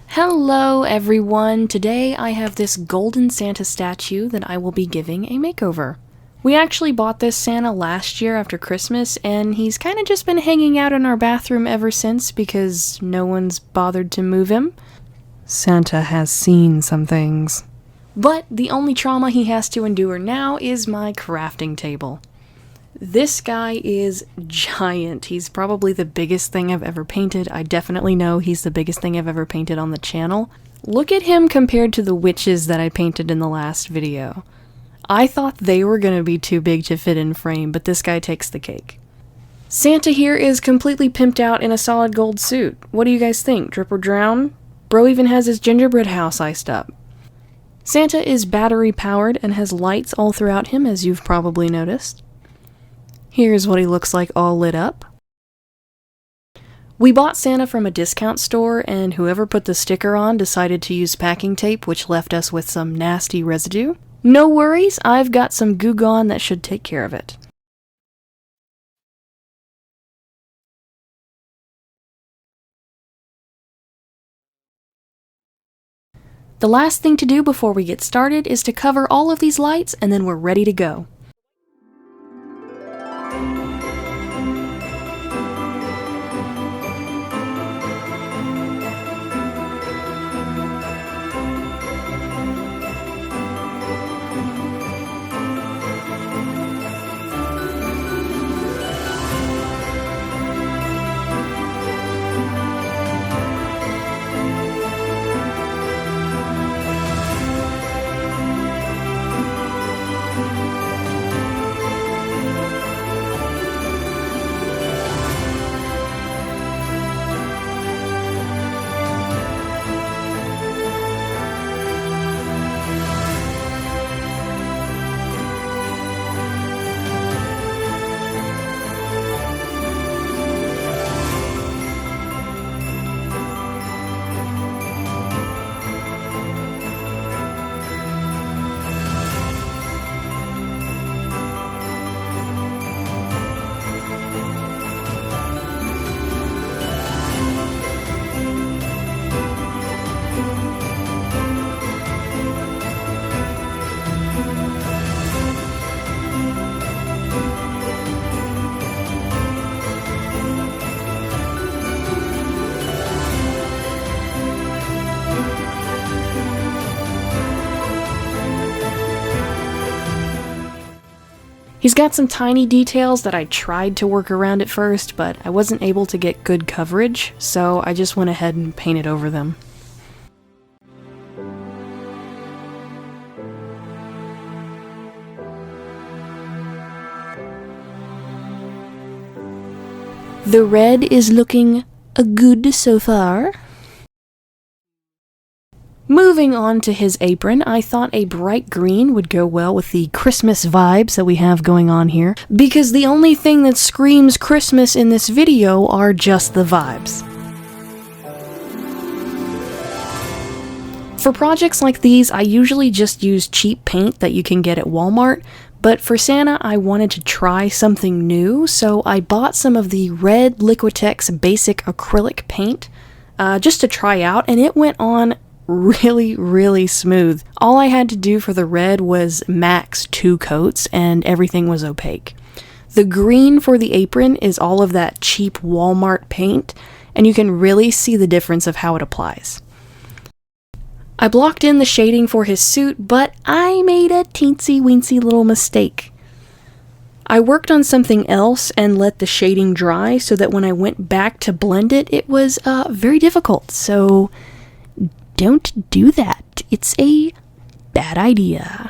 Hello everyone! Today I have this golden Santa statue that I will be giving a makeover. We actually bought this Santa last year after Christmas, and he's kind of just been hanging out in our bathroom ever since because no one's bothered to move him. Santa has seen some things. But the only trauma he has to endure now is my crafting table. This guy is giant. He's probably the biggest thing I've ever painted. I definitely know he's the biggest thing I've ever painted on the channel. Look at him compared to the witches that I painted in the last video. I thought they were gonna be too big to fit in frame, but this guy takes the cake. Santa here is completely pimped out in a solid gold suit. What do you guys think? Drip or drown? Bro even has his gingerbread house iced up. Santa is battery powered and has lights all throughout him, as you've probably noticed. Here's what he looks like all lit up. We bought Santa from a discount store, and whoever put the sticker on decided to use packing tape, which left us with some nasty residue. No worries, I've got some Goo Gone that should take care of it. The last thing to do before we get started is to cover all of these lights, and then we're ready to go. He's got some tiny details that I tried to work around at first, but I wasn't able to get good coverage, so I just went ahead and painted over them. The red is looking good so far. Moving on to his apron, I thought a bright green would go well with the Christmas vibes that we have going on here, because the only thing that screams Christmas in this video are just the vibes. For projects like these, I usually just use cheap paint that you can get at Walmart, but for Santa I wanted to try something new, so I bought some of the red Liquitex basic acrylic paint just to try out, and it went on really smooth. All I had to do for the red was max 2 coats and everything was opaque. The green for the apron is all of that cheap Walmart paint, and you can really see the difference of how it applies. I blocked in the shading for his suit, but I made a teensy weensy little mistake. I worked on something else and let the shading dry so that when I went back to blend it, it was very difficult, so don't do that. It's a bad idea.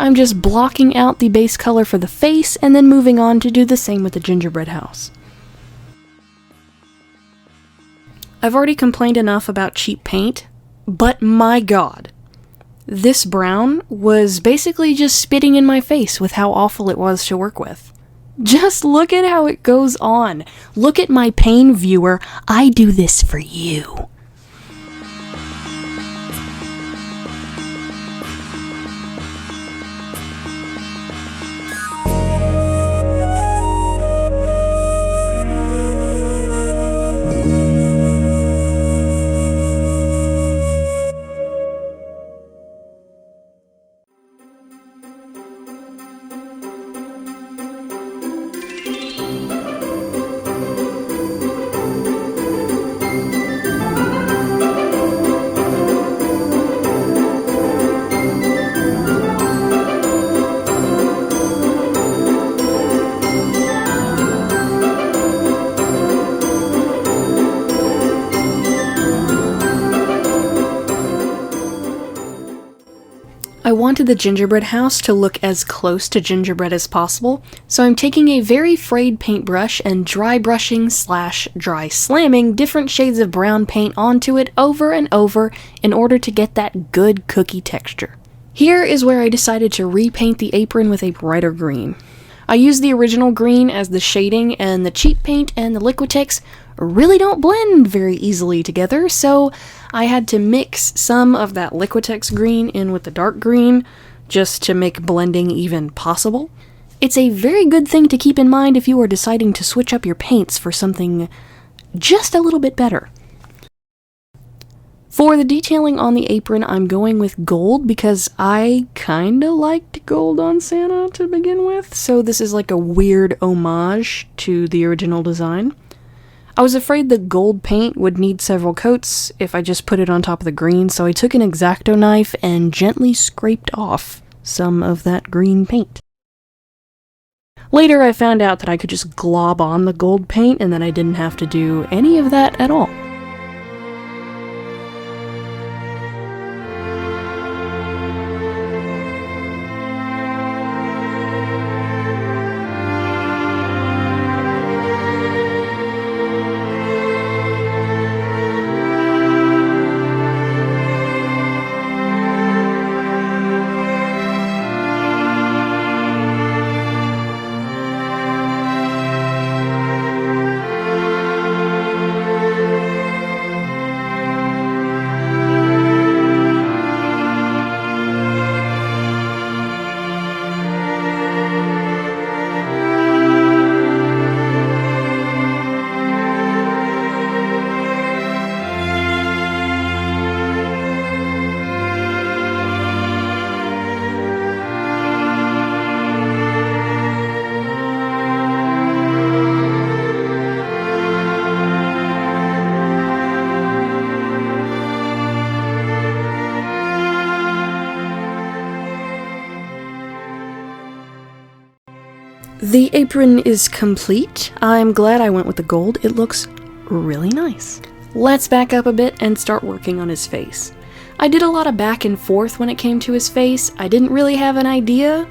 I'm just blocking out the base color for the face and then moving on to do the same with the gingerbread house. I've already complained enough about cheap paint, but my god, this brown was basically just spitting in my face with how awful it was to work with. Just look at how it goes on. Look at my pain, viewer. I do this for you. I wanted the gingerbread house to look as close to gingerbread as possible, so I'm taking a very frayed paintbrush and dry brushing / dry slamming different shades of brown paint onto it over and over in order to get that good cookie texture. Here is where I decided to repaint the apron with a brighter green. I used the original green as the shading, and the cheap paint and the Liquitex really don't blend very easily together, so I had to mix some of that Liquitex green in with the dark green just to make blending even possible. It's a very good thing to keep in mind if you are deciding to switch up your paints for something just a little bit better. For the detailing on the apron, I'm going with gold because I kinda liked gold on Santa to begin with, so this is like a weird homage to the original design. I was afraid the gold paint would need several coats if I just put it on top of the green, so I took an X-Acto knife and gently scraped off some of that green paint. Later I found out that I could just glob on the gold paint and then I didn't have to do any of that at all. The apron is complete. I'm glad I went with the gold. It looks really nice. Let's back up a bit and start working on his face. I did a lot of back and forth when it came to his face. I didn't really have an idea,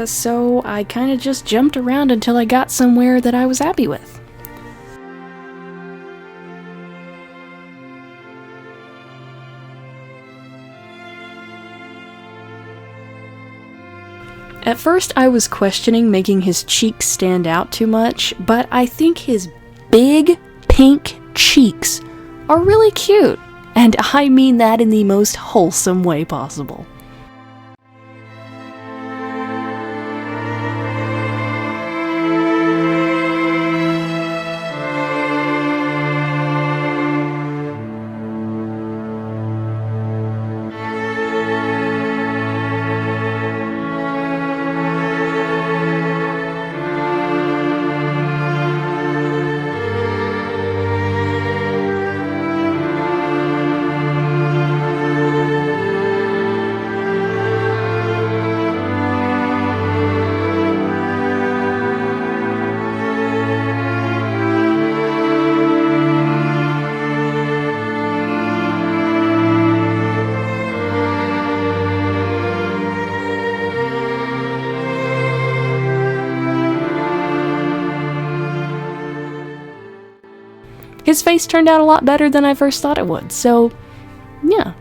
so I kind of just jumped around until I got somewhere that I was happy with. At first I was questioning making his cheeks stand out too much, but I think his big pink cheeks are really cute, and I mean that in the most wholesome way possible. his face turned out a lot better than I first thought it would, so yeah.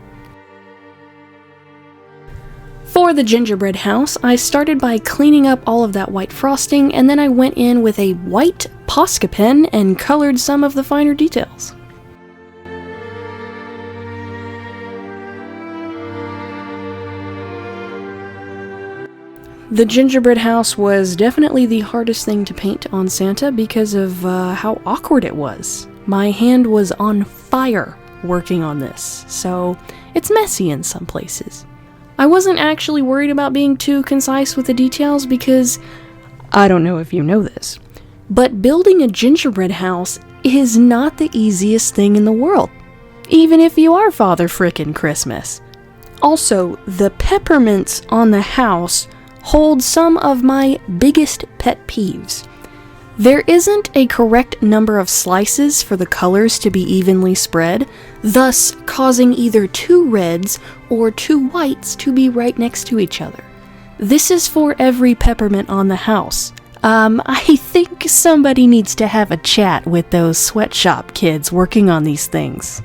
For the gingerbread house, I started by cleaning up all of that white frosting, and then I went in with a white Posca pen and colored some of the finer details. The gingerbread house was definitely the hardest thing to paint on Santa because of how awkward it was. My hand was on fire working on this, so it's messy in some places. I wasn't actually worried about being too concise with the details because, I don't know if you know this, but building a gingerbread house is not the easiest thing in the world, even if you are Father Frickin' Christmas. Also, the peppermints on the house hold some of my biggest pet peeves. There isn't a correct number of slices for the colors to be evenly spread, thus causing either two reds or two whites to be right next to each other. This is for every peppermint on the house. I think somebody needs to have a chat with those sweatshop kids working on these things.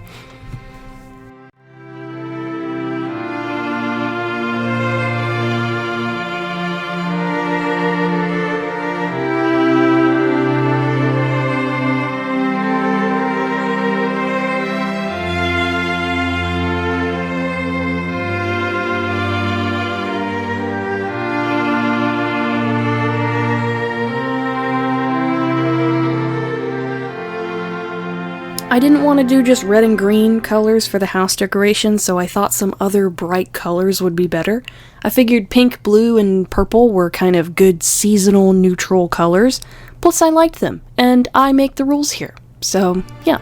I didn't want to do just red and green colors for the house decoration, so I thought some other bright colors would be better. I figured pink, blue, and purple were kind of good seasonal neutral colors, plus I liked them, and I make the rules here, so yeah.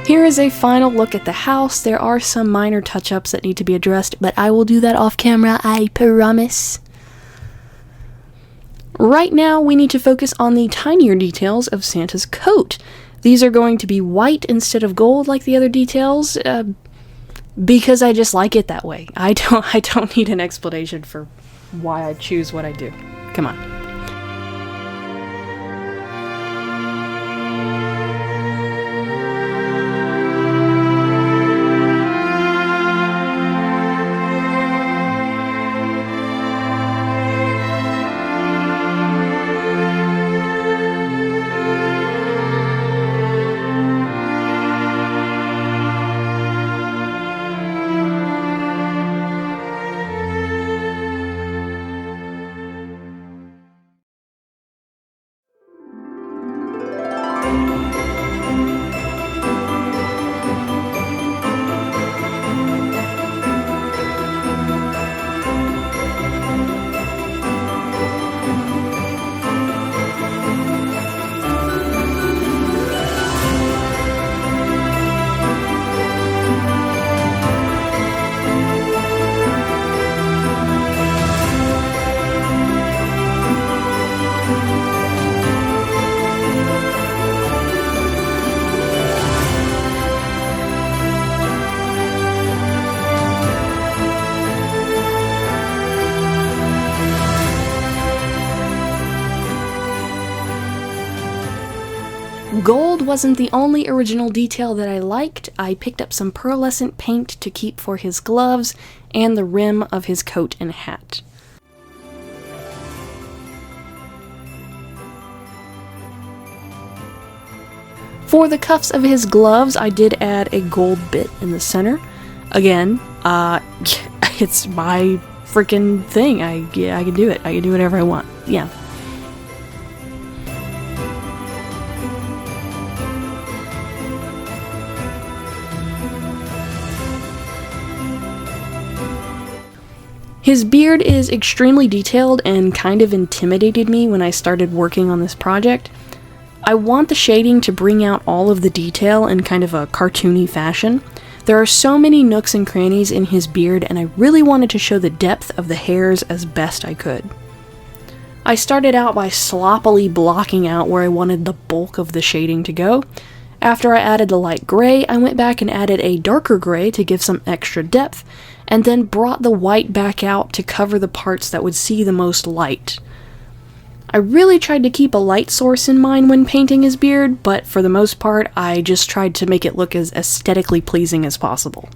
Here is a final look at the house. There are some minor touch-ups that need to be addressed, but I will do that off camera, I promise. Right now, we need to focus on the tinier details of Santa's coat. These are going to be white instead of gold like the other details, because I just like it that way. I don't need an explanation for why I choose what I do. Come on. Gold wasn't the only original detail that I liked. I picked up some pearlescent paint to keep for his gloves and the rim of his coat and hat. For the cuffs of his gloves, I did add a gold bit in the center. Again, it's my freaking thing. I can do it. I can do whatever I want. Yeah. His beard is extremely detailed and kind of intimidated me when I started working on this project. I want the shading to bring out all of the detail in kind of a cartoony fashion. There are so many nooks and crannies in his beard, and I really wanted to show the depth of the hairs as best I could. I started out by sloppily blocking out where I wanted the bulk of the shading to go. After I added the light gray, I went back and added a darker gray to give some extra depth, and then brought the white back out to cover the parts that would see the most light. I really tried to keep a light source in mind when painting his beard, but for the most part, I just tried to make it look as aesthetically pleasing as possible.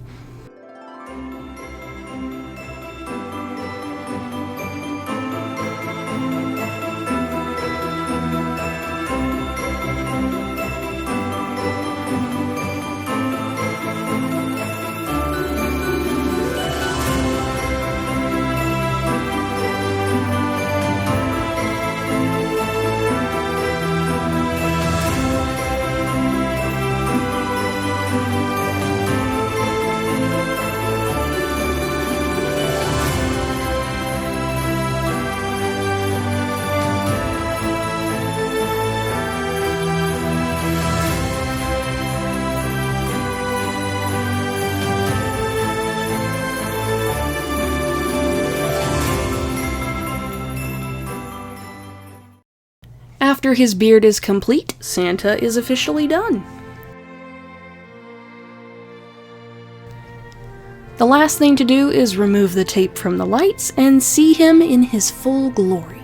After his beard is complete, Santa is officially done. The last thing to do is remove the tape from the lights and see him in his full glory.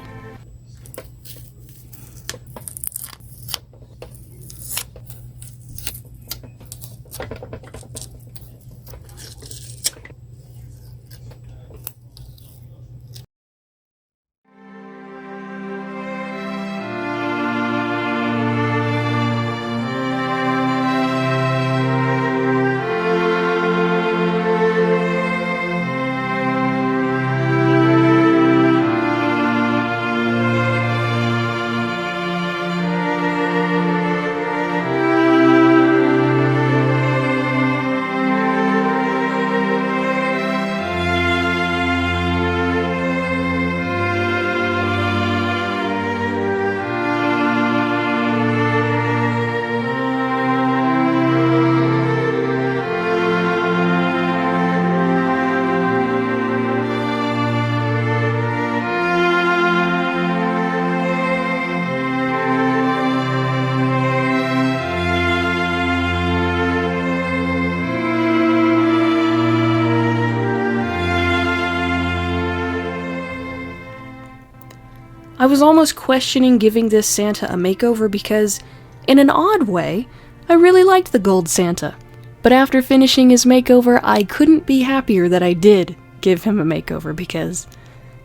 I was almost questioning giving this Santa a makeover because, in an odd way, I really liked the gold Santa. But after finishing his makeover, I couldn't be happier that I did give him a makeover because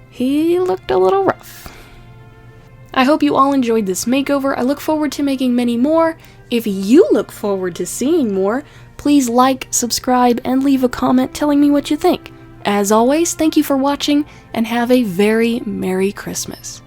he looked a little rough. I hope you all enjoyed this makeover. I look forward to making many more. If you look forward to seeing more, please like, subscribe, and leave a comment telling me what you think. As always, thank you for watching, and have a very Merry Christmas.